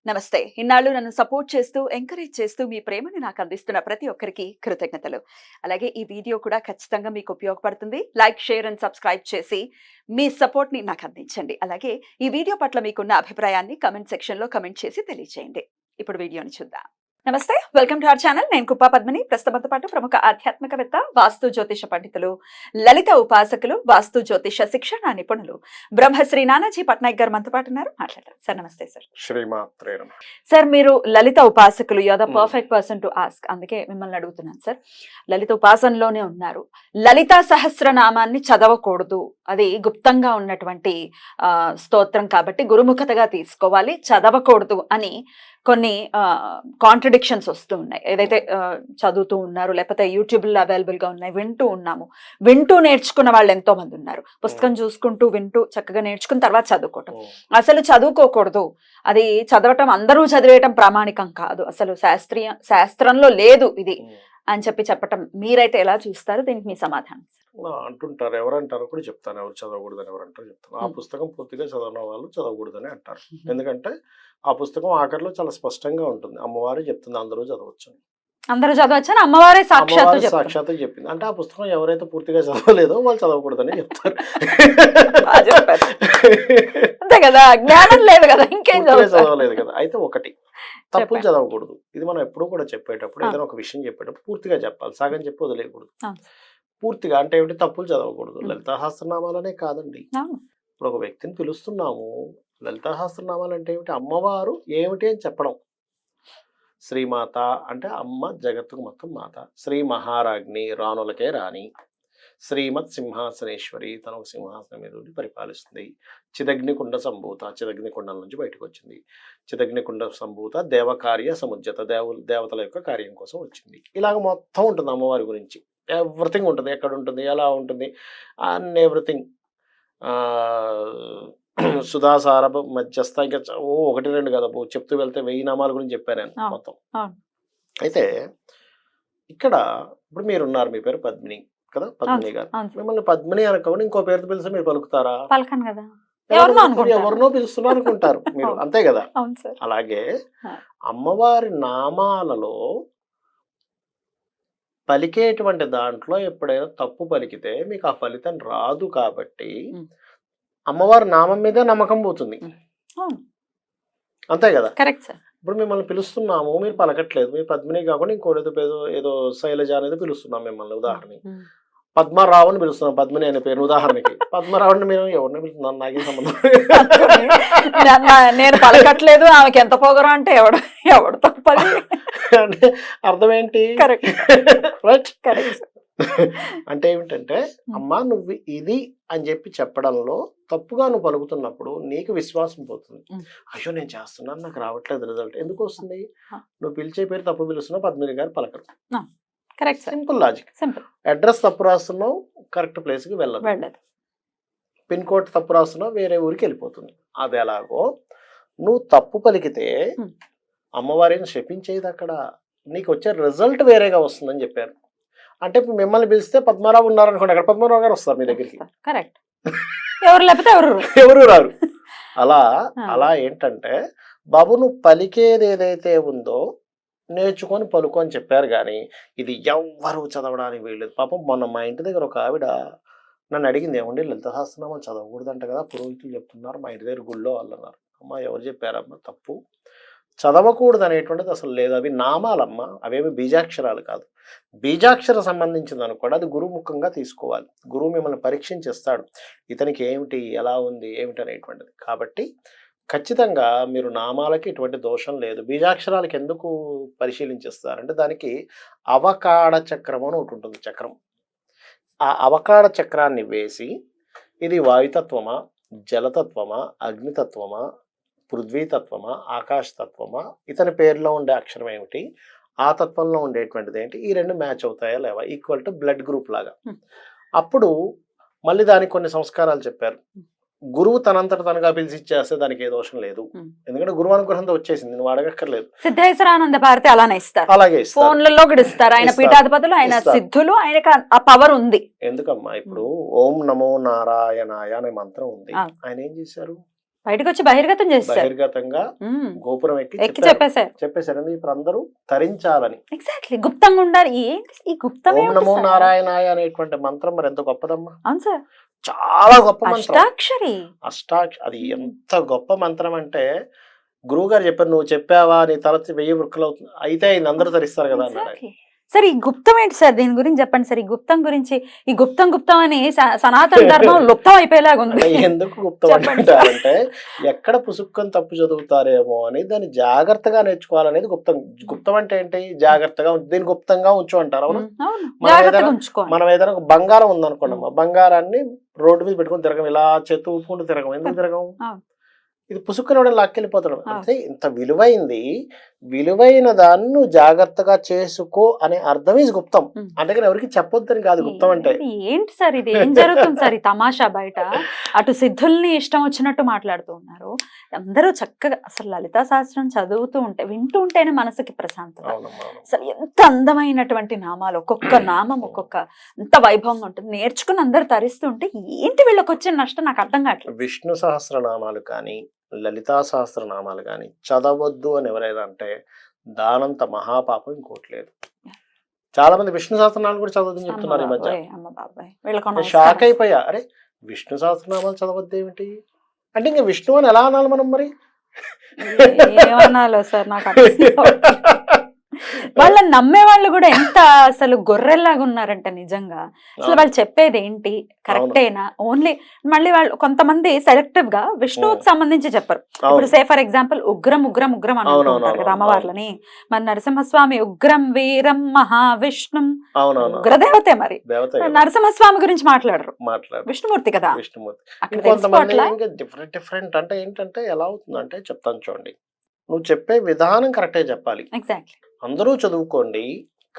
నమస్తే. ఇన్నాళ్ళు నన్ను సపోర్ట్ చేస్తూ, ఎంకరేజ్ చేస్తూ మీ ప్రేమని నాకు అందిస్తున్న ప్రతి ఒక్కరికి కృతజ్ఞతలు. అలాగే ఈ వీడియో కూడా ఖచ్చితంగా మీకు ఉపయోగపడుతుంది. లైక్, షేర్ అండ్ సబ్స్క్రైబ్ చేసి మీ సపోర్ట్‌ని నాకు అందించండి. అలాగే ఈ వీడియో పట్ల మీకున్న అభిప్రాయాన్ని కామెంట్ సెక్షన్‌లో కామెంట్ చేసి తెలియజేయండి. ఇప్పుడు వీడియోని చూద్దాం. నమస్తే, వెల్కమ్ టు అవర్ ఛానల్. నేను కుప్పా పద్మిని. ప్రస్తుతంతో పాటు ప్రముఖ ఆధ్యాత్మికవేత్త, వాస్తు జ్యోతిష పండితులు, లలిత ఉపాసకులు, వాస్తు జ్యోతిష శిక్షణ నిపుణులు బ్రహ్మశ్రీ నానాజీ పట్నాయక్ గారు మనతో పాటు ఉన్నారు. మాట్లాడతారు సార్. నమస్తే సార్. శ్రీమాత్రే నమః. సార్, మీరు లలిత ఉపాసకులు, you are the perfect person to ask. అందుకే మిమ్మల్ని అడుగుతున్నాను సార్. లలిత ఉపాసనలోనే ఉన్నారు. లలితా సహస్రనామాన్ని చదవకూడదు, అది గుప్తంగా ఉన్నటువంటి స్తోత్రం కాబట్టి గురుముఖతగా తీసుకోవాలి, చదవకూడదు అని కొన్ని కాంట్రడిక్షన్స్ వస్తూ ఉన్నాయి. ఏదైతే చదువుతూ ఉన్నారు, లేకపోతే యూట్యూబ్లో అవైలబుల్ గా ఉన్నాయి, వింటూ ఉన్నాము. వింటూ నేర్చుకున్న వాళ్ళు ఎంతో మంది ఉన్నారు. పుస్తకం చూసుకుంటూ వింటూ చక్కగా నేర్చుకున్న తర్వాత చదువుకోవటం. అసలు చదువుకోకూడదు, అది చదవటం అందరూ చదివేయటం ప్రామాణికం కాదు, అసలు శాస్త్రంలో లేదు ఇది అని చెప్పటం మీరైతే ఎలా చూస్తారు? దీనికి మీ సమాధానం అంటుంటారు. ఎవరంటారో కూడా చెప్తాను. ఎవరు చదవకూడదని ఎవరంటారో చెప్తాను. ఆ పుస్తకం పూర్తిగా చదవని వాళ్ళు చదవకూడదని అంటారు. ఎందుకంటే ఆ పుస్తకం ఆఖరిలో చాలా స్పష్టంగా ఉంటుంది. అమ్మవారే చెప్తుంది అందరూ చదవచ్చు, అందరూ చదవచ్చని అమ్మవారే సాక్షాత్తు చెప్పింది. అంటే ఆ పుస్తకం ఎవరైతే పూర్తిగా చదవలేదో వాళ్ళు చదవకూడదని చెప్తారు. అంతే కదా, జ్ఞానం లేదు కదా, ఇంకేం చదవలేదు కదా. అయితే ఒకటి, తప్పులు చదవకూడదు. ఇది మనం ఎప్పుడూ కూడా చెప్పేటప్పుడు, ఏదైనా ఒక విషయం చెప్పేటప్పుడు పూర్తిగా చెప్పాలి. సగం చెప్పి వదిలేయకూడదు. పూర్తిగా అంటే ఏమిటి? తప్పులు చదవకూడదు. లలితా సహస్రనామాలనే కాదండి, ఇప్పుడు ఒక వ్యక్తిని పిలుస్తున్నాము, లలితా సహస్రనామాలు అంటే ఏమిటి? అమ్మవారు ఏమిటి అని చెప్పడం. శ్రీమాత అంటే అమ్మ, జగత్తుకు మొత్తం మాత. శ్రీ మహారాజ్ని, రాణులకే రాణి. శ్రీమత్ సింహాసనేశ్వరి, తన ఒక సింహాసనం మీద ఉండి పరిపాలిస్తుంది. చిదగ్నికుండ సంభూత, చిదగ్నికుండం నుంచి బయటకు వచ్చింది. చిదగ్నికుండ సంభూత, దేవకార్య సముజ్జత, దేవతల యొక్క కార్యం కోసం వచ్చింది. ఇలాగ మొత్తం ఉంటుంది అమ్మవారి గురించి. ఎవ్రీథింగ్ ఉంటుంది. ఎక్కడ ఉంటుంది, ఎలా ఉంటుంది, అండ్ ఎవ్రీథింగ్. సుధాసార మధ్యస్థ, ఇంకా ఒకటి రెండు కదా, చెప్తూ వెళ్తే 1000 నామాల గురించి చెప్పాను నేను మొత్తం. అయితే ఇక్కడ ఇప్పుడు మీరున్నారు, మీ పేరు పద్మిని కదా, పద్మిని గారు. మిమ్మల్ని పద్మిని అనుకోండి, ఇంకో పేరుతో పిలిస్తే మీరు పలుకుతారా? పలకను కదా, ఎవరినో పిలుస్తున్నారు అనుకుంటారు మీరు, అంతే కదా. అలాగే అమ్మవారి నామాలలో పలికేటువంటి దాంట్లో ఎప్పుడైనా తప్పు పలికితే మీకు ఆ ఫలితం రాదు. కాబట్టి అమ్మవారి నామం మీదే నమ్మకం పోతుంది, అంతే కదా. Correct sir. ఇప్పుడు మిమ్మల్ని పిలుస్తున్నాము, మీరు పలకట్లేదు, మీరు పద్మిని కాకుండా ఇంకోటి ఏదో శైలజ అనేది పిలుస్తున్నాం మిమ్మల్ని. ఉదాహరణకి పద్మరావుని పిలుస్తున్నాం, పద్మిని అనే పేరు ఉదాహరణకి. పద్మరావుని మీరు ఎవరిని పిలుస్తున్నారు? నాకేం సంబంధం. నేను పలకట్లేదు, ఆమెకి ఎంత పొగరు అంటే ఎవడు తప్పది అంటే అర్థం ఏంటి? అంటే ఏమిటంటే, అమ్మా నువ్వు ఇది అని చెప్పి చెప్పడంలో తప్పుగా నువ్వు పలుకుతున్నప్పుడు నీకు విశ్వాసం పోతుంది. అయ్యో నేను చేస్తున్నాను, నాకు రావట్లేదు రిజల్ట్. ఎందుకు వస్తుంది? నువ్వు పిలిచే పేరు తప్పు పిలుస్తున్నావు, పద్మిని గారు పలకరు. Correct, simple logic. అడ్రస్ తప్పు రాస్తున్నావు, కరెక్ట్ ప్లేస్ కి వెళ్ళదు. పిన్ కోడ్ తప్పు రాస్తున్నావు, వేరే ఊరికి వెళ్ళిపోతుంది. అది ఎలాగో నువ్వు తప్పు పలికితే అమ్మవారిని శపించేది, అక్కడ నీకు వచ్చే రిజల్ట్ వేరేగా వస్తుందని చెప్పారు. అంటే ఇప్పుడు మిమ్మల్ని పిలిస్తే పద్మారావు ఉన్నారు అనుకోండి, అక్కడ పద్మారావు గారు వస్తారు మీ దగ్గరికి. కరెక్ట్, ఎవరు లేకపోతే ఎవరు రారు. అలా ఏంటంటే, బాబు నువ్వు పలికేది ఏదైతే ఉందో నేర్చుకొని పలుకు అని చెప్పారు. కానీ ఇది ఎవ్వరు చదవడానికి వీల్లేదు. పాపం మొన్న మా ఇంటి దగ్గర ఒక ఆవిడ నన్ను అడిగింది, ఏమండి లలిత సహస్రనామాలు చదవకూడదంట కదా, పురోహితులు చెప్తున్నారు, మా ఇంటి దగ్గర గుళ్ళో వాళ్ళు అన్నారు. అమ్మ ఎవరు చెప్పారమ్మా? తప్పు, చదవకూడదు అనేటువంటిది అసలు లేదు. అవి నామాలమ్మ, అవేమి బీజాక్షరాలు కాదు. బీజాక్షర సంబంధించింది అనుకోండి, అది గురుముఖంగా తీసుకోవాలి. గురువు మిమ్మల్ని పరీక్షించేస్తాడు, ఇతనికి ఏమిటి, ఎలా ఉంది, ఏమిటి అనేటువంటిది. కాబట్టి ఖచ్చితంగా మీరు నామాలకి ఎటువంటి దోషం లేదు. బీజాక్షరాలకి ఎందుకు పరిశీలించేస్తారంటే, దానికి అవకాడ చక్రం అని ఒకటి ఉంటుంది, చక్రం. ఆ అవకాడ చక్రాన్ని వేసి ఇది వాయుతత్వమా, జలతత్వమా, అగ్నితత్వమా, పృథ్వీతత్వమా, ఆకాశతత్వమా, ఇతని పేరులో ఉండే అక్షరం ఏమిటి, ఆ తత్వంలో ఉండేటువంటిది ఏంటి, ఈ రెండు మ్యాచ్ అవుతాయా లేవా, ఈక్వల్ టు బ్లడ్ గ్రూప్ లాగా. అప్పుడు మళ్ళీ దానికి కొన్ని సంస్కారాలు చెప్పారు. గురువు తనంతట తనగా పిలిచి ఇచ్చేస్తే దానికి ఏ దోషం లేదు. ఎందుకంటే గురువు అనుగ్రహంతో వచ్చేసింది, నువ్వు అడగక్కర్లేదు. సిద్ధేశ్వరానంద భారతి అలానే ఇస్తారు, అలాగే ఫోన్లలో కూడా ఇస్తారు. ఆయన పీఠాధిపతులు, ఆయన సిద్ధులు, ఆయనకి ఆ పవర్ ఉంది. ఎందుకమ్మా, ఇప్పుడు ఓం నమో నారాయణాయ అనే మంత్రం ఉంది. ఆయన ఏం చేశారు? బయటకు వచ్చి బహిర్గతం చేస్తారు. బహిర్గతంగా గోపురం ఎక్కి చెప్పేశారు. చెప్పేశారు ఇప్పుడు అందరూ తరించాలని. ఎగ్జాక్ట్లీ, గుప్తంగా ఉండాలి. ఏంటి ఈ గుప్తం? ఓం నమో నారాయణాయ అనేటువంటి మంత్రం మరి ఎంత గొప్పదమ్మా. అవును సార్, చాలా గొప్ప మంత్రం. అష్టాక్షరి. అది ఎంత గొప్ప మంత్రం అంటే గురువు గారు చెప్పారు, నువ్వు చెప్పావా నీ తల 1000 వృక్కలు అవుతుంది అయితే అయింది, అందరూ తరిస్తారు కదా అన్నాడు. సార్ ఈ గుప్తం ఏంటి సార్? దీని గురించి చెప్పండి సార్. ఈ గుప్తం గురించి, ఈ గుప్తం అని సనాతన ధర్మం లుప్తం అయిపోయేలాగా ఉంది. ఎందుకు గుప్తం అంటారంటే ఎక్కడ పుసుక్కని తప్పు చదువుతారేమో అని దాన్ని జాగ్రత్తగా నేర్చుకోవాలనేది గుప్తం. గుప్తం అంటే ఏంటి? జాగ్రత్తగా దీన్ని గుప్తంగా ఉంచు అంటారు. అవును, మనం ఏదైనా బంగారం ఉందనుకోండి, బంగారాన్ని రోడ్డు మీద పెట్టుకుని తిరగం, ఇలా చేతు ఊపుకుంటూ తిరగం. ఎందుకు తిరగం? ఇది పుసుక్కని లాక్కెళ్ళిపోతాడు. అంటే ఇంత విలువైన దాన్ని జాగ్రత్తగా చేసుకో అనే అర్థం ఇది గుప్తం. అందుకని ఎవరికి చెప్పొద్దని కాదు గుప్తం అంటే. ఏంటి సార్ ఇది? ఏం జరుగుతుంది సార్ ఈ తమాషా? బయట అటు సిద్ధుల్ని ఇష్టం వచ్చినట్టు మాట్లాడుతూ ఉన్నారు, అందరూ చక్కగా అసలు లలితా శాస్త్రం చదువుతూ ఉంటే, వింటూ ఉంటేనే మనసుకి ప్రశాంతత. అసలు ఎంత అందమైనటువంటి నామాలు, ఒక్కొక్క నామం ఒక్కొక్క ఎంత వైభవంగా ఉంటుంది. నేర్చుకుని అందరు తరిస్తూ ఉంటే ఏంటి వీళ్ళకి వచ్చిన నష్టం నాకు అర్థం కావట్లేదు. విష్ణు సహస్రనామాలు కానీ లలితా సహస్రనామాలు కానీ చదవద్దు అని ఎవరైనా అంటే దానంత మహాపాపం ఇంకోటి లేదు. చాలా మంది విష్ణు సహస్రనామాలు కూడా చదవద్దని చెప్తున్నారు ఈ మధ్య. షాక్ అయిపోయా, అరే విష్ణు సహస్రనామాలు చదవద్దు ఏమిటి అంటే ఇంకా విష్ణు అని ఎలా అనాలి మనం? మరి ఏమన్నాలో సార్ నాకు వాళ్ళని నమ్మే వాళ్ళు కూడా ఎంత అసలు గొర్రెల్లాగా ఉన్నారంటే నిజంగా. అసలు వాళ్ళు చెప్పేది ఏంటి కరెక్టేనా? ఓన్లీ మళ్ళీ వాళ్ళు కొంతమంది సెలెక్టివ్ గా విష్ణువుకి సంబంధించి చెప్పరు. ఇప్పుడు సే ఫర్ ఎగ్జాంపుల్ ఉగ్రం ఉగ్రం ఉగ్రం అని అంటుంటారు కదా అమ్మవార్లని. మరి నరసింహస్వామి ఉగ్రం వీరం మహావిష్ణు ఉగ్రదేవతే. మరి నరసింహస్వామి గురించి మాట్లాడరు, విష్ణుమూర్తి కదా. డిఫరెంట్ అంటే ఏంటంటే ఎలా అవుతుందంటే చెప్తాను చూడండి, నువ్వు చెప్పే విధానం కరెక్టే చెప్పాలి. ఎగ్జాక్ట్లీ. అందరూ చదువుకోండి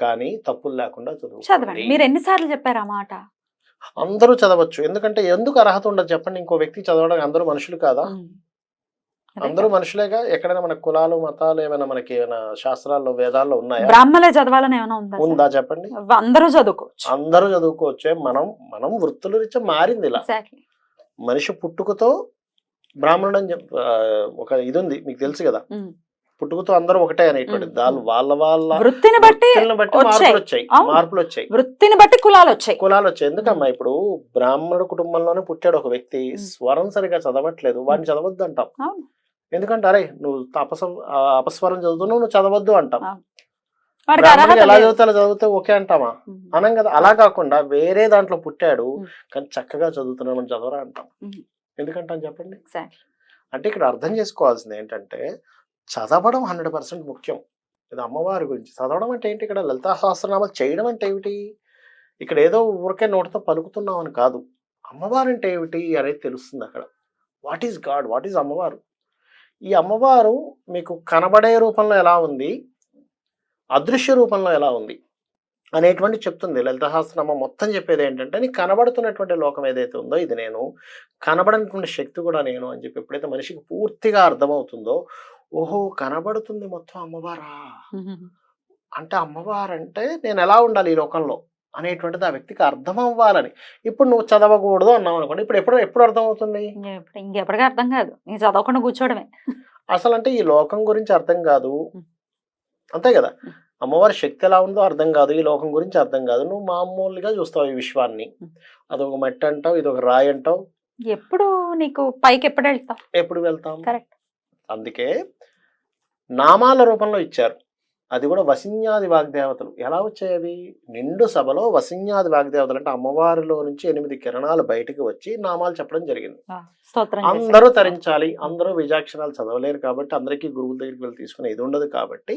కానీ తప్పులు లేకుండా చదవండి. మీరు ఎన్నిసార్లు చెప్పారు ఆ మాట? అందరూ చదవచ్చు. ఎందుకు అర్హత ఉండదు చెప్పండి? ఇంకో వ్యక్తి చదవడానికి అందరూ మనుషులు కాదా? అందరూ మనుషులేగా. ఎక్కడైనా మన కులాలు మతాలు ఏమైనా మనకి ఏమైనా శాస్త్రాల్లో వేదాల్లో ఉన్నాయా? బ్రాహ్మణులే చదవాలని ఏమైనా ఉందా చెప్పండి? అందరూ చదువుకోవచ్చే. మనం వృత్తుల రీత్యా మారింది ఇలా. మనిషి పుట్టుకతో బ్రాహ్మణుడు అని ఒక ఇది ఉంది, మీకు తెలుసు కదా. పుట్టుకతో అందరూ ఒకటే అనేటువంటి వాళ్ళ వృత్తిని బట్టి మార్పులు వచ్చాయి, వృత్తిని బట్టి కులాలు వచ్చాయి. ఎందుకమ్మా ఇప్పుడు బ్రాహ్మణుడు కుటుంబంలోనే పుట్టాడు ఒక వ్యక్తి, స్వరం సరిగా చదవట్లేదు, వాడిని చదవద్దు అంటాం. ఎందుకంటే అరే నువ్వు అపస్వరం చదువుతున్నావు, నువ్వు చదవద్దు అంటాం. ఎలా చదివితే ఓకే అంటామా? అనం కదా. అలా కాకుండా వేరే దాంట్లో పుట్టాడు కానీ చక్కగా చదువుతున్నాను చదవరా అంటాం. ఎందుకంటాం చెప్పండి? అంటే ఇక్కడ అర్థం చేసుకోవాల్సింది ఏంటంటే చదవడం 100% ముఖ్యం. ఇది అమ్మవారి గురించి చదవడం అంటే ఏంటి? ఇక్కడ లలితా సహస్రనామాలు చేయడం అంటే ఏమిటి? ఇక్కడ ఏదో ఊరికే నోటితో పలుకుతున్నాం అని కాదు. అమ్మవారు అంటే ఏమిటి అనేది తెలుస్తుంది అక్కడ. What is God, what is అమ్మవారు? ఈ అమ్మవారు మీకు కనబడే రూపంలో ఎలా ఉంది, అదృశ్య రూపంలో ఎలా ఉంది అనేటువంటి చెప్తుంది. లలితా సహస్రనామం మొత్తం చెప్పేది ఏంటంటే నీకు కనబడుతున్నటువంటి లోకం ఏదైతే ఉందో ఇది నేను, కనబడనటువంటి శక్తి కూడా నేను అని చెప్పి ఎప్పుడైతే మనిషికి పూర్తిగా అర్థమవుతుందో, ఓహో కనబడుతుంది మొత్తం అమ్మవారా అంటే అమ్మవారంటే నేను ఎలా ఉండాలి ఈ లోకంలో అనేటువంటిది ఆ వ్యక్తికి అర్థం అవ్వాలని. ఇప్పుడు నువ్వు చదవకూడదు అన్నావు అనుకోండి, ఎప్పుడు అర్థం అవుతుంది? ఇంకెప్పటికీ అర్థం కాదు, నీ చదవకుండా కూర్చోవడమే. అసలు అంటే ఈ లోకం గురించి అర్థం కాదు, అంతే కదా. అమ్మవారి శక్తి ఎలా ఉందో అర్థం కాదు, ఈ లోకం గురించి అర్థం కాదు. నువ్వు మామూలుగా చూస్తావు ఈ విశ్వాన్ని, అదొక మట్టి అంటావు, ఇదొక రాయి అంటావు. ఎప్పుడు నీకు పైకి ఎప్పుడు వెళ్తాం? కరెక్ట్. అందుకే నామాల రూపంలో ఇచ్చారు. అది కూడా వసిన్యాది వాగ్దేవతలు. ఎలా వచ్చాయి అవి? నిండు సభలో వసిన్యాది వాగ్దేవతలు అంటే అమ్మవారిలో నుంచి 8 కిరణాలు బయటకు వచ్చి నామాలు చెప్పడం జరిగింది. అందరూ తరించాలి, అందరూ బీజాక్షరాలు చదవలేరు కాబట్టి అందరికీ గురువుల దగ్గరికి వెళ్ళి తీసుకునే ఇది ఉండదు కాబట్టి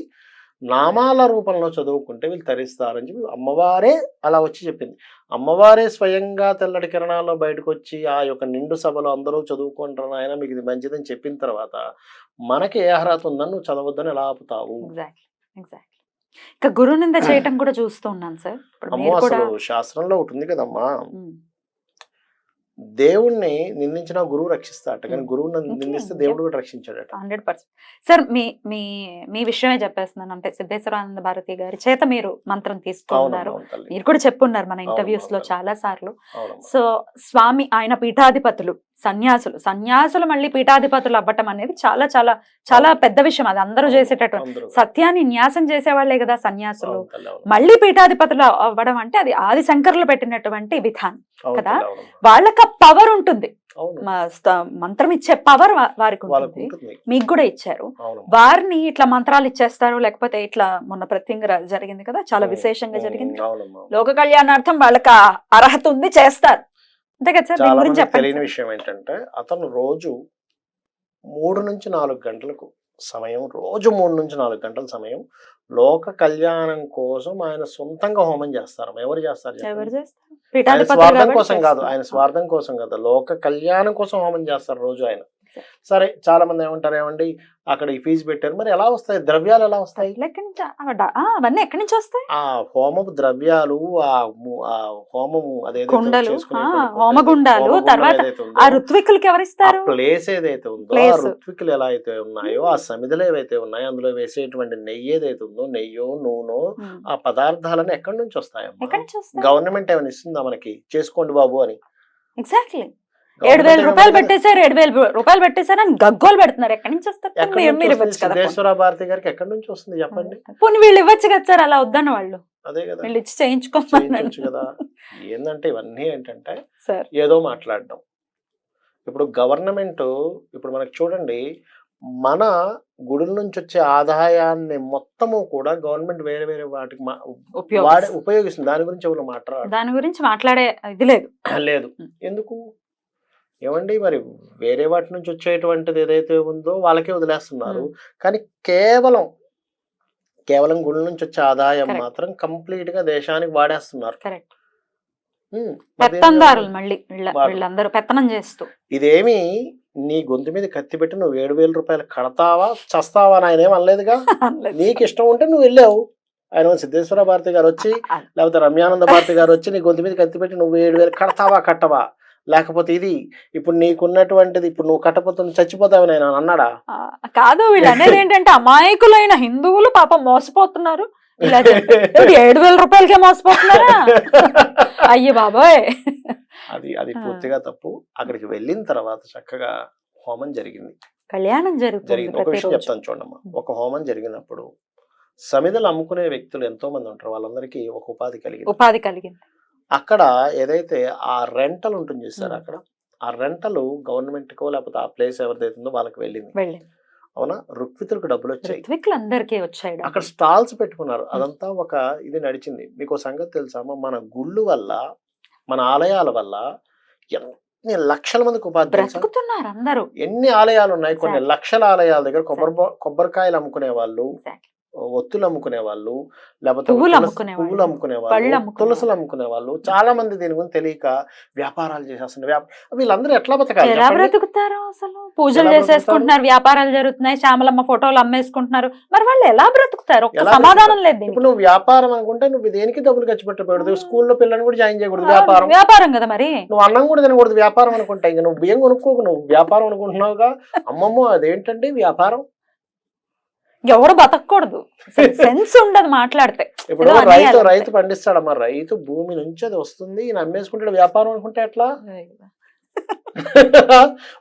నామాల రూపంలో చదువుకుంటే వీళ్ళు తరిస్తారని చెప్పి అమ్మవారే అలా వచ్చి చెప్పింది. అమ్మవారే స్వయంగా తెల్లటి కిరణాల్లో బయటకు వచ్చి ఆ యొక్క నిండు సభలో అందరూ చదువుకుంటారు ఆయన మీకు ఇది మంచిదని చెప్పిన తర్వాత మనకి ఏ అర్హత ఉందని నువ్వు చదవద్దని ఎలా ఆపుతావు? ఇంకా గురువు నింద చేయటం కూడా చూస్తూ ఉన్నాను సార్. అసలు శాస్త్రంలో ఒకటి ఉంది కదమ్మా, దేవుణ్ణి నిందించిన గురువు రక్షిస్తాట, కానీ గురువుని నిందిస్తే దేవుడు కూడా రక్షించాడట. 100%. సార్ మీ విషయమే చెప్పేస్తున్నాను. అంటే సిద్ధేశ్వరానంద భారతి గారి చేత మీరు మంత్రం తీసుకున్నారు, మీరు కూడా చెప్పున్నారు మన ఇంటర్వ్యూస్ లో చాలా సార్లు. సో స్వామి ఆయన పీఠాధిపతులు సన్యాసులు మళ్ళీ పీఠాధిపతులు అవ్వటం అనేది చాలా చాలా చాలా పెద్ద విషయం. అది అందరూ చేసేటటువంటి అందరూ సత్యాన్ని న్యాసం చేసేవాళ్లే కదా సన్యాసులు. అవును తల్లి, అవును. మళ్ళీ పీఠాధిపతులు అవ్వడం అంటే అది ఆది శంకరులు పెట్టినటువంటి విధానం అవును కదా. తల్లి, అవును. వాళ్ళకి ఆ పవర్ ఉంటుంది, అవును. మంత్రం ఇచ్చే పవర్ వారికి వాళ్ళకు ఉంటుంది. ఉంటుంది. మీకు కూడా ఇచ్చారు. అవును. వారిని ఇట్లా మంత్రాలు ఇచ్చేస్తారు, లేకపోతే ఇట్లా మొన్న ప్రత్యంగా జరిగింది కదా, చాలా విశేషంగా జరిగింది. అవునమ్మా. లోక కళ్యాణార్థం వాళ్ళకి ఆ అర్హత ఉంది, చేస్తారు. అంతే కదా సార్, దీని చాలా గురించి మందికి చెప్పండి తెలియని సార్. విషయం ఏంటంటే అతను రోజు 3 నుంచి 4 గంటలకు సమయం, రోజు 3 నుంచి 4 గంటల సమయం లోక కళ్యాణం కోసం ఆయన సొంతంగా హోమం చేస్తారు. ఎవరు చేస్తారు చెప్పండి? ఎవరు చేస్తారు? ఆయన పీఠాధిపతులు స్వార్థం కాబట్టి కోసం కాదు, ఆయన చేస్తారు. స్వార్థం కోసం కదా, లోక కళ్యాణం కోసం హోమం చేస్తారు రోజు ఆయన. సరే, చాలా మంది ఏమంటారు, ఏమండి అక్కడ ఈ ఫీజు పెట్టారు, మరి ఎలా వస్తాయి ద్రవ్యాలు, ఎలా వస్తాయి? అట్లా ఎక్కడి నుంచి అవన్నీ ఎక్కడి నుంచి వస్తాయి? ఆ హోమపు ద్రవ్యాలు, ఆ హోమం అదేదైతే కుండలు, చేసుకునేటువంటి హోమగుండాలు, హోమగుండం తర్వాత ఏదైతే ఉందో, ఆ ఋత్వికులకి ఎవరిస్తారు? ప్లేస్ ఏదైతే ఉందో, ఆ Place. ఋత్వికులు ఎలా అయితే ఉన్నాయో, ఆ సమిధులు ఏవైతే ఉన్నాయో, అందులో వేసేటువంటి నెయ్యి ఏదైతే ఉందో, నెయ్యో నూనె, ఆ పదార్థాలను ఎక్కడి నుంచి వస్తాయమ్మా? ఎక్కడి నుంచి వస్తాయి? గవర్నమెంట్ ఏమైనా ఇస్తుందా మనకి, చేసుకోండి బాబు అని? ఎగ్జాక్ట్లీ. గవర్నమెంట్ 7,000 రూపాయలు పెట్టేశారు, 7,000 రూపాయలు పెట్టేశారు అని గగ్గోలు పెడుతున్నారు. ఎక్కడి నుంచి వస్తారు? ఎక్కడి మీరు నుంచి ఇవ్వచ్చు వస్తుంది? కదా. సిద్ధేశ్వర భారతి గారికి ఎక్కడి నుంచి వస్తుంది చెప్పండి? పోనీ వీళ్ళు ఇవ్వచ్చు కదా సార్, అలా వద్దన్న వాళ్ళు అదే కదా, వీళ్ళు ఇచ్చి చేయించుకోమని చేయించవచ్చు కదా. ఏంటంటే ఇవన్నీ ఏంటంటే సార్. ఏదో మాట్లాడడం. ఇప్పుడు గవర్నమెంట్, ఇప్పుడు మనకు చూడండి, మన గుడుల నుంచి వచ్చే ఆదాయాన్ని మొత్తము కూడా గవర్నమెంట్ వేరే వేరే వాటికి ఉపయోగిస్తుంది. దాని గురించి ఎవరు మాట్లాడారు? దాని గురించి మాట్లాడే ఇది లేదు. లేదు. ఎందుకు? ఏమండి, మరి వేరే వాటి నుంచి వచ్చేటువంటిది ఏదైతే ఉందో వాళ్ళకే వదిలేస్తున్నారు, కానీ కేవలం గుడుల నుంచి వచ్చే ఆదాయం మాత్రం కంప్లీట్ గా దేశానికి వాడేస్తున్నారు. కరెక్ట్. పెత్తందారులు మళ్ళీ వీళ్ళందరూ పెత్తనం చేస్తూ. ఇదేమి నీ గొంతు మీద కత్తి పెట్టి నువ్వు 7,000 రూపాయలు కడతావా చస్తావా అని ఆయన ఏం అనలేదుగా. నీకు ఇష్టం ఉంటే నువ్వు వెళ్ళావు. ఆయన సిద్ధేశ్వర భారతి గారు వచ్చి, లేకపోతే రమ్యానంద భారతి గారు వచ్చి నీ గొంతు మీద కత్తి పెట్టి నువ్వు 7,000 కడతావా కట్టవా, లేకపోతే ఇది ఇప్పుడు నీకున్నటువంటిది ఇప్పుడు నువ్వు కట్టపోతే నువ్వు చచ్చిపోతావు నేను అన్నాడా? కాదు, వీళ్ళు అనేది ఏంటంటే అమాయకులైన హిందువులు పాపం మోసపోతున్నారు. ఇలా 7,000 రూపాయలకే మోసపోతున్నారా? అయ్యో బాబోయ్. అది పూర్తిగా తప్పు. అక్కడికి వెళ్ళిన తర్వాత చక్కగా హోమం జరిగింది, కళ్యాణం జరిగింది. ఒక విషయం చెప్తాను చూడమ్మా. ఒక హోమం జరిగినప్పుడు సమిధలు అమ్ముకునే వ్యక్తులు ఎంతో మంది ఉంటారు, వాళ్ళందరికీ ఒక ఉపాధి కలిగింది. అక్కడ ఏదైతే ఆ రెంటల్ ఉంటుంది చూసారు, అక్కడ ఆ రెంటల్ గవర్నమెంట్ కో లేకపోతే ఆ ప్లేస్ ఎవరిదైతే ఉందో వాళ్ళకి వెళ్ళింది. అవునా? ఋత్వికులకు డబ్బులు వచ్చాయి. అక్కడ స్టాల్స్ పెట్టుకున్నారు. అదంతా ఒక ఇది నడిచింది. మీకు సంగతి తెలుసా, మన గుళ్ళు వల్ల, మన ఆలయాల వల్ల ఎన్ని లక్షల మందికి ఉపాధి బ్రతుకుతున్నారు అందరూ. ఎన్ని ఆలయాలు ఉన్నాయి, కొన్ని లక్షల ఆలయాల దగ్గర కొబ్బరికాయలు అమ్ముకునే వాళ్ళు, ఒత్తులు అమ్ముకునే వాళ్ళు, లేకపోతే పువ్వులు అమ్ముకునే వాళ్ళు, తులసులు అమ్ముకునే వాళ్ళు, చాలా మంది దీని గురించి తెలియక వ్యాపారాలు చేసేస్తున్నారు. వీళ్ళందరూ ఎట్లా బతకాలి? ఎలా బ్రతుకుతారు అసలు? పూజలు చేసేసుకుంటున్నారు, వ్యాపారాలు జరుగుతున్నాయి, శ్యామలమ్మ ఫోటోలు అమ్మేసుకుంటున్నారు. మరి వాళ్ళు ఎలా బ్రతుకుతారు? ఒక్క సమాధానం లేదు. ఇప్పుడు నువ్వు వ్యాపారం అనుకుంటే నువ్వు దేనికి డబ్బులు ఖర్చు పెట్టకూడదు. స్కూల్లో పిల్లల్ని కూడా జాయిన్ చేయకూడదు. వ్యాపారం కదా. మరి నువ్వు అన్నం కూడా తినకూడదు వ్యాపారం అనుకుంటా. ఇంకా నువ్వు బియ్యం కొనుక్కోకు, నువ్వు వ్యాపారం అనుకుంటున్నావుగా. అమ్మమ్మో అదేంటండి వ్యాపారం? ఎవరు బతకూడదు, సెన్స్ ఉండదు మాట్లాడితే. ఇప్పుడు రైతు పండిస్తాడమ్మా, రైతు భూమి నుంచి అది వస్తుంది, ఈయన అమ్మేసుకుంటాడు. వ్యాపారం అనుకుంటే ఎట్లా?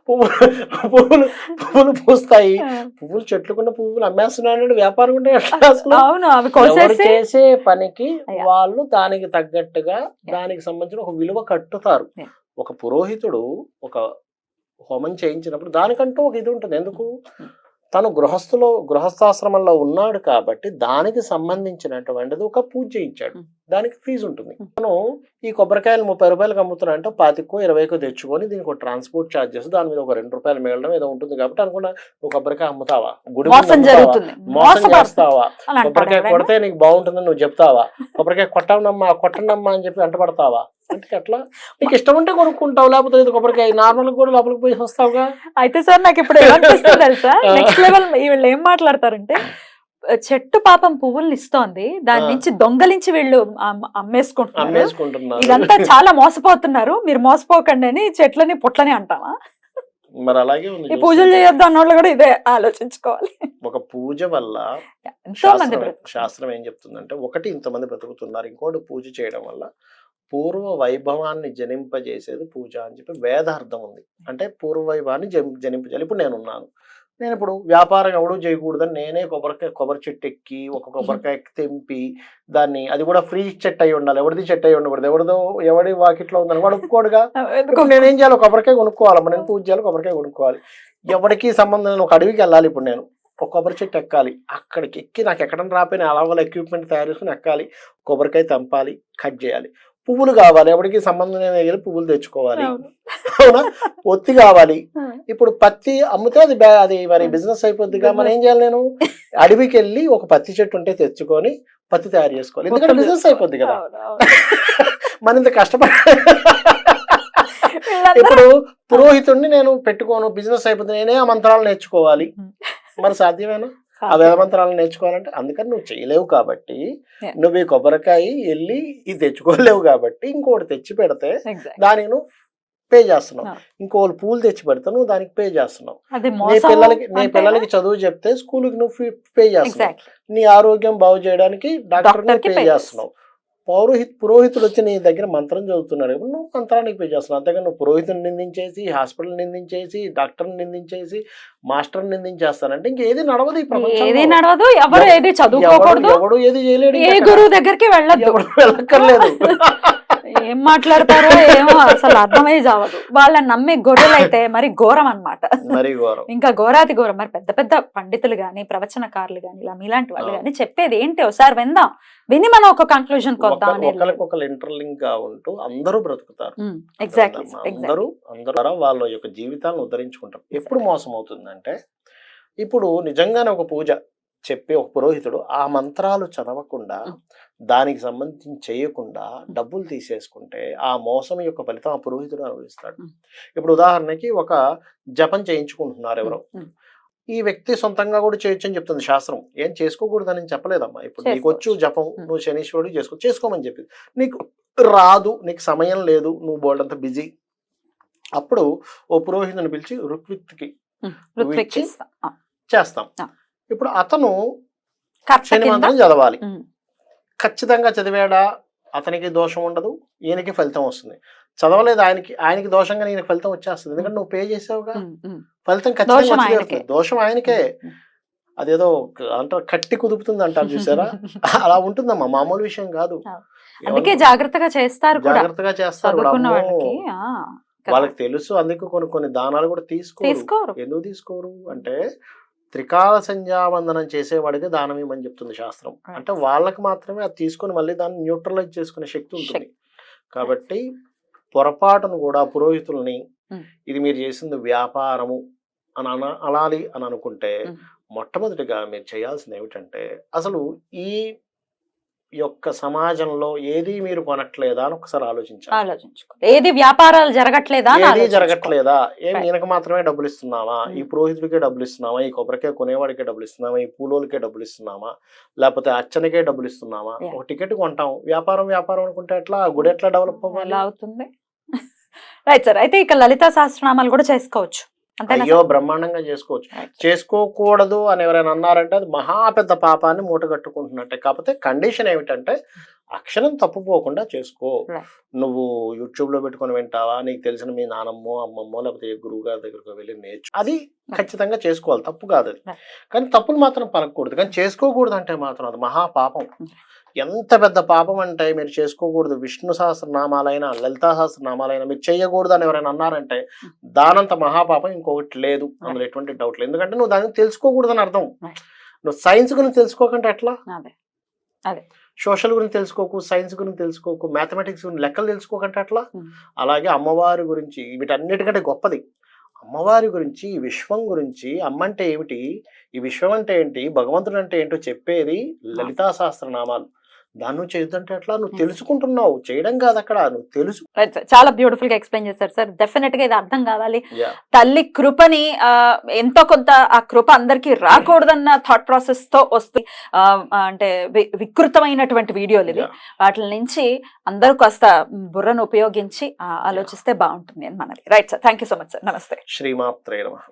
పువ్వులు పూస్తాయి, పువ్వులు చెట్లుకున్న పువ్వులు అమ్మేస్తున్నాడు, వ్యాపారం అంటే ఎట్లా? అసలు చేసే పనికి వాళ్ళు దానికి తగ్గట్టుగా దానికి సంబంధించిన ఒక విలువ కట్టుతారు. ఒక పురోహితుడు ఒక హోమం చేయించినప్పుడు దానికంటూ ఒక ఇది ఉంటుంది. ఎందుకు? తను గృహస్థాశ్రమంలో ఉన్నాడు కాబట్టి దానికి సంబంధించినటువంటిది ఒక పూజ చేయించాడు, దానికి ఫీజు ఉంటుంది. తను ఈ కొబ్బరికాయలు 30 రూపాయలకు అమ్ముతున్నా అంటే 25కో 20కో తెచ్చుకొని దీనికి ఒక ట్రాన్స్పోర్ట్ ఛార్జెస్, దాని మీద ఒక 2 రూపాయలు మిగలడం ఏదో ఉంటుంది కాబట్టి అనుకున్నా, నువ్వు కొబ్బరికాయ అమ్ముతావా, గుడి మోసం చేస్తావా, కొబ్బరికాయ కొడితే నీకు బాగుంటుందని నువ్వు చెప్తావా, కొబ్బరికాయ కొట్టండమ్మా అని చెప్పి అంటపడతావా? అంటే అట్లా నీకు ఇష్టం ఉంటే కొనుక్కుంటావు, లేకపోతే కొబ్బరికాయ నార్మల్ కూడా లోపలికి పోయి వస్తావుగా. అయితే సార్ నాకు ఇప్పుడు ఏమనిపిస్తుంది తెలుసా, నెక్స్ట్ లెవెల్ వీళ్ళు ఏం మాట్లాడతారంటే, చెట్టు పాపం పువ్వుల్ని ఇస్తోంది, దాని నుంచి దొంగలించి వీళ్ళు అమ్మేసుకుంటున్నారు, ఇదంతా చాలా మోసపోతున్నారు, మీరు మోసపోకండి అని చెట్లని పుట్లని అంటావా? మరి అలాగే ఉంది. ఈ పూజలు చేయొద్దు అన్నోళ్ళు కూడా ఇదే ఆలోచించుకోవాలి. ఒక పూజ వల్ల శాస్త్రం ఏం చెప్తుందంటే, ఒకటి ఇంతమంది బ్రతుకుతున్నారు, ఇంకోటి పూజ చేయడం వల్ల పూర్వ వైభవాన్ని జనింపజేసేది పూజ అని చెప్పి వేదార్థం ఉంది. అంటే పూర్వ వైభవాన్ని జనింపజేయాలి. ఇప్పుడు నేనున్నాను, నేను ఇప్పుడు వ్యాపారం ఎవడు చేయకూడదని నేనే కొబ్బరి చెట్టు ఎక్కి ఒక కొబ్బరికాయ తెంపి దాన్ని, అది కూడా ఫ్రీ చెట్టు అయి ఉండాలి, ఎవరిది చెట్టు అయి ఉండకూడదు, ఎవడి వాకిట్లో ఉందని వాడు ఒప్పుకోడుగా. ఇప్పుడు నేనేం చేయాలి, కొబ్బరికాయ కొనుక్కోవాలమ్మా, నేను పూజ చేయాలి, కొబ్బరికాయ కొనుక్కోవాలి, ఎవరికి సంబంధం లేని ఒక అడవికి వెళ్ళాలి. ఇప్పుడు నేను ఒక కొబ్బరి చెట్టు ఎక్కాలి, అక్కడికి ఎక్కి నాకు ఎక్కడం రాపోయిన అలా ఎక్విప్మెంట్ తయారు చేసుకుని ఎక్కాలి, కొబ్బరికాయ తెంపాలి, కట్ చేయాలి. పువ్వులు కావాలి, ఎవరికి సంబంధం లేని పువ్వులు తెచ్చుకోవాలి, అవునా, ఒత్తి కావాలి. ఇప్పుడు పత్తి అమ్మితే అది మరి బిజినెస్ అయిపోద్దిగా. మరి ఏం చేయాలి, నేను అడవికి వెళ్ళి ఒక పత్తి చెట్టు ఉంటే తెచ్చుకొని పత్తి తయారు చేసుకోవాలి, ఎందుకంటే బిజినెస్ అయిపోద్ది కదా. మన ఇంత కష్టపడి ఇప్పుడు పురోహితుడిని నేను పెట్టుకోను, బిజినెస్ అయిపోతుంది, నేనే ఆ మంత్రాలు నేర్చుకోవాలి, మరి సాధ్యమేనా? ఆ వేద మంత్రాలను నేర్చుకోవాలంటే అందుకని నువ్వు చేయలేవు కాబట్టి, నువ్వు ఈ కొబ్బరికాయ వెళ్ళి ఇది తెచ్చుకోలేవు కాబట్టి ఇంకోటి తెచ్చి పెడితే దానికి నువ్వు పే చేస్తున్నావు, ఇంకోళ్ళు పూలు తెచ్చి పెడితే నువ్వు దానికి పే చేస్తున్నావు. నీ పిల్లలకి చదువు చెప్తే స్కూల్కి నువ్వు పే చేస్తున్నావు, నీ ఆరోగ్యం బాగు చేయడానికి డాక్టర్ పే చేస్తున్నావు. పురోహితుడు వచ్చి నీ దగ్గర మంత్రం చదువుతున్నాడు, నువ్వు మంత్రానికి పే చేస్తున్నావు. అంతేగాని నువ్వు పురోహితుని నిందించేసి, హాస్పిటల్ నిందించేసి, డాక్టర్ని నిందించేసి, మాస్టర్ నిందించేస్తానంటే ఇంకేది నడవదు ఈ ప్రపంచంలో. ఎవడు ఏది చేయలేడు, ఏ గురువు దగ్గరికి వెళ్ళక్కర్లేదు. ఏం మాట్లాడతారో ఏమో అసలు అర్థమై జావదు. వాళ్ళని నమ్మే గొర్రెలు అయితే మరి ఘోరం అన్నమాట, మరి ఘోరం, ఇంకా ఘోరాతి ఘోరం. మరి పెద్ద పెద్ద పండితులు గాని, ప్రవచనకారులు గాని, ఇలా మీలాంటి వాళ్ళు గాని చెప్పేది ఏంటి ఒకసారి విందాం, విని మనం ఒక కంక్లూజన్ కొద్దాం. ఒకరికొకరు ఇంటర్లింక్ గా ఉంటూ అందరూ బ్రతుకుతారు. అందరూ వాళ్ళ యొక్క జీవితాలను ఉద్ధరించుకుంటారు. ఎప్పుడు మోసం అవుతుందంటే, ఇప్పుడు నిజంగానే ఒక పూజ చెప్పి ఒక పురోహితుడు ఆ మంత్రాలు చదవకుండా, దానికి సంబంధించి చేయకుండా డబ్బులు తీసేసుకుంటే ఆ మోసం యొక్క ఫలితం ఆ పురోహితుడు అనుభవిస్తాడు. ఇప్పుడు ఉదాహరణకి ఒక జపం చేయించుకుంటున్నారు ఎవరో, ఈ వ్యక్తి సొంతంగా కూడా చేయొచ్చు అని చెప్తుంది శాస్త్రం, ఏం చేసుకోకూడదని చెప్పలేదమ్మా. ఇప్పుడు నీకు వచ్చు జపం, నువ్వు శనీశ్వరుడు చేసుకోమని చెప్పింది, నీకు రాదు, నీకు సమయం లేదు, నువ్వు బోల్డ్ అంత బిజీ. అప్పుడు ఓ పురోహితుని పిలిచి ఋత్విక్కి చేస్తాం. ఇప్పుడు అతను శని మంత్రం చదవాలి, ఖచ్చితంగా చదివాడా అతనికి దోషం ఉండదు, ఈయనకి ఫలితం వస్తుంది. చదవలేదు ఆయనకి దోషంగా ఈయనకి ఫలితం వచ్చేస్తుంది, ఎందుకంటే నువ్వు పే చేసావుగా, ఫలితం ఖచ్చితంగా దోషం ఆయనకే. అదేదో అంటారు కట్టి కుదుపుతుంది అంటారు చూసారా, అలా ఉంటుందమ్మా, మామూలు విషయం కాదు. జాగ్రత్తగా చేస్తారు. వాళ్ళకి తెలుసు, అందుకు కొన్ని దానాలు కూడా తీసుకోరు. ఎందుకు తీసుకోరు అంటే, త్రికాల సంధ్యావందనం చేసేవాడికి దానం ఇవ్వమని చెప్తుంది శాస్త్రం. అంటే వాళ్ళకి మాత్రమే అది తీసుకొని మళ్ళీ దాన్ని న్యూట్రలైజ్ చేసుకునే శక్తి ఉంటుంది. కాబట్టి పొరపాటును కూడా పురోహితుల్ని ఇది మీరు చేసింది వ్యాపారము అని అనాలి అని అనుకుంటే, మొట్టమొదటిగా మీరు చేయాల్సింది ఏమిటంటే, అసలు ఈ యొక్క సమాజంలో ఏది మీరు కొనట్లేదా అని ఒకసారి ఆలోచించుకో. ఏది వ్యాపారాలు జరగట్లేదా, ఈయనకు మాత్రమే డబ్బులు ఇస్తున్నావా, ఈ పురోహితుడికే డబ్బులు ఇస్తున్నావా, ఈ కొబ్బరికే కొనేవాడికే డబ్బులు ఇస్తున్నావా, ఈ పూలోలకే డబ్బులు ఇస్తున్నామా, లేకపోతే అర్చనకే డబ్బులు ఇస్తున్నామా. ఒక టికెట్ కొంటాం, వ్యాపారం అనుకుంటే ఎట్లా, గుడి ఎట్లా డెవలప్ అవుతుంది. రైట్ సార్, అయితే ఇక లలితా సహస్రనామాలు కూడా చేసుకోవచ్చు. అయ్యో బ్రహ్మాండంగా చేసుకోవచ్చు. చేసుకోకూడదు అని ఎవరైనా అన్నారంటే అది మహా పెద్ద పాపాన్ని మూటగట్టుకుంటున్నట్టే. కాకపోతే కండిషన్ ఏమిటంటే, అక్షరం తప్పుపోకుండా చేసుకో. నువ్వు యూట్యూబ్ లో పెట్టుకొని వింటావా, నీకు తెలిసిన మీ నానమ్మో అమ్మమ్మో లేకపోతే ఏ గురువు గారి దగ్గరకు వెళ్ళి నేర్చు, అది ఖచ్చితంగా చేసుకోవాలి, తప్పు కాదు అది. కానీ తప్పులు మాత్రం పలకూడదు. కానీ చేసుకోకూడదు అంటే మాత్రం అది మహా పాపం. ఎంత పెద్ద పాపం అంటే, మీరు చేసుకోకూడదు విష్ణు సహస్రనామాలైనా లలితా సహస్రనామాలైనా మీరు చేయకూడదు అని ఎవరైనా అన్నారంటే, దానంత మహాపాపం ఇంకొకటి లేదు, అందులో ఎటువంటి డౌట్ లేదు. ఎందుకంటే నువ్వు దాన్ని తెలుసుకోకూడదని అర్థం. నువ్వు సైన్స్ గురించి తెలుసుకోకంటే ఎట్లా, సోషల్ గురించి తెలుసుకోకు, సైన్స్ గురించి తెలుసుకోకు, మ్యాథమెటిక్స్ గురించి లెక్కలు తెలుసుకోకంటే ఎట్లా. అలాగే అమ్మవారి గురించి, వీటన్నిటికంటే గొప్పది అమ్మవారి గురించి, ఈ విశ్వం గురించి, అమ్మ అంటే ఏమిటి, ఈ విశ్వం అంటే ఏంటి, భగవంతుడు అంటే ఏంటో చెప్పేది లలితా సహస్రనామాలు. దాన్ని నువ్వు చేయొద్దంటే ఎట్లా, నువ్వు తెలుసుకుంటున్నావు, చేయడం కాదు అక్కడ, నువ్వు తెలుసు. చాలా బ్యూటిఫుల్ గా ఎక్స్ప్లెయిన్ చేశారు సార్. డెఫినెట్ గా ఇది అర్థం కావాలి. తల్లి కృపని ఎంతో కొంత ఆ కృప అందరికి రాకూడదన్న థాట్ ప్రాసెస్ తో వస్తుంది. అంటే వికృతమైనటువంటి వీడియోలు ఇవి. వాటి నుంచి అందరూ కాస్త బుర్రను ఉపయోగించి ఆలోచిస్తే బాగుంటుంది అని మనది. Right sir, thank you so much sir. నమస్తే. శ్రీమాత్రే నమః.